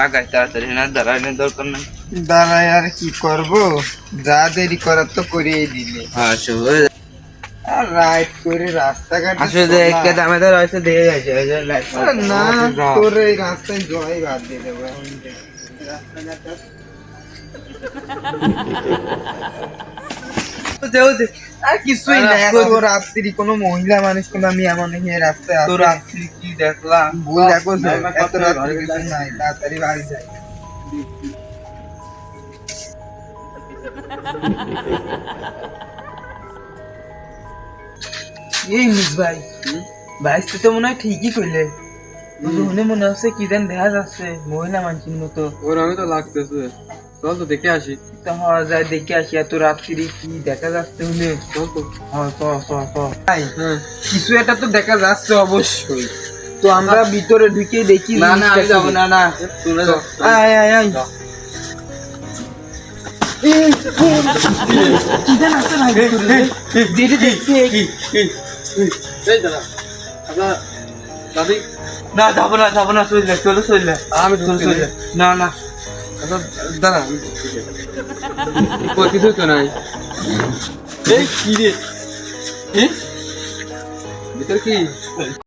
আগাই তাড়াতাড়ি না দাঁড়ানোর দরকার নাই। দাঁড়ায় আর কি করব, যা দেরি করার তো করিয়ে দিলে। হ্যাঁ শুভ আর রাইড করে রাস্তাঘাটে আসলে চলা। কে দামে ধর হয়েছে দিয়ে যাচ্ছে ওই যে লাইট আরে না, তোর এই রাস্তায় জয় বাদ দিয়ে দেবো এখন থেকে। রাস্তাঘাটে আর কিছুই না, এত রাত্রি কোনো মহিলা মানুষ কোনো মেয়ে মানুষ নিয়ে রাস্তায় তো আসে। রাত্রি কি দেখলাম ভুল দেখো তো, এত রাত্রি কিছু নাই, তাড়াতাড়ি বাড়ি যাই। এই মিস ভাই ভাই তো মনে হয় ঠিকই কইলে শুনে মনে হচ্ছে কি যেন দেখা যাচ্ছে মহিলা মানুষের মতো। ওর আমি তো লাগতেছে, চল তো দেখে আসি। তো হওয়া যায় দেখে আসি এত রাত্রি কি দেখা যাচ্ছে হলে। চল তো। হ্যাঁ ভাই হ্যাঁ কিছু একটা তো দেখা যাচ্ছে অবশ্যই, তো আমরা ভিতরে ঢুকে দেখি। না না আমি যাবো না, না তোমরা যাও। আয় আয় আয় যাও। কি যেন আছে ভাই ভিতরে? যেটা দেখছি এই দাঁড়া, আচ্ছা দাদি না যাবো না চলে চলে আমি চলে ঢুকতে চলে না না আচ্ছা দাঁড়া, কই কিছু তো নাই। এই কি রে, ভিতর কি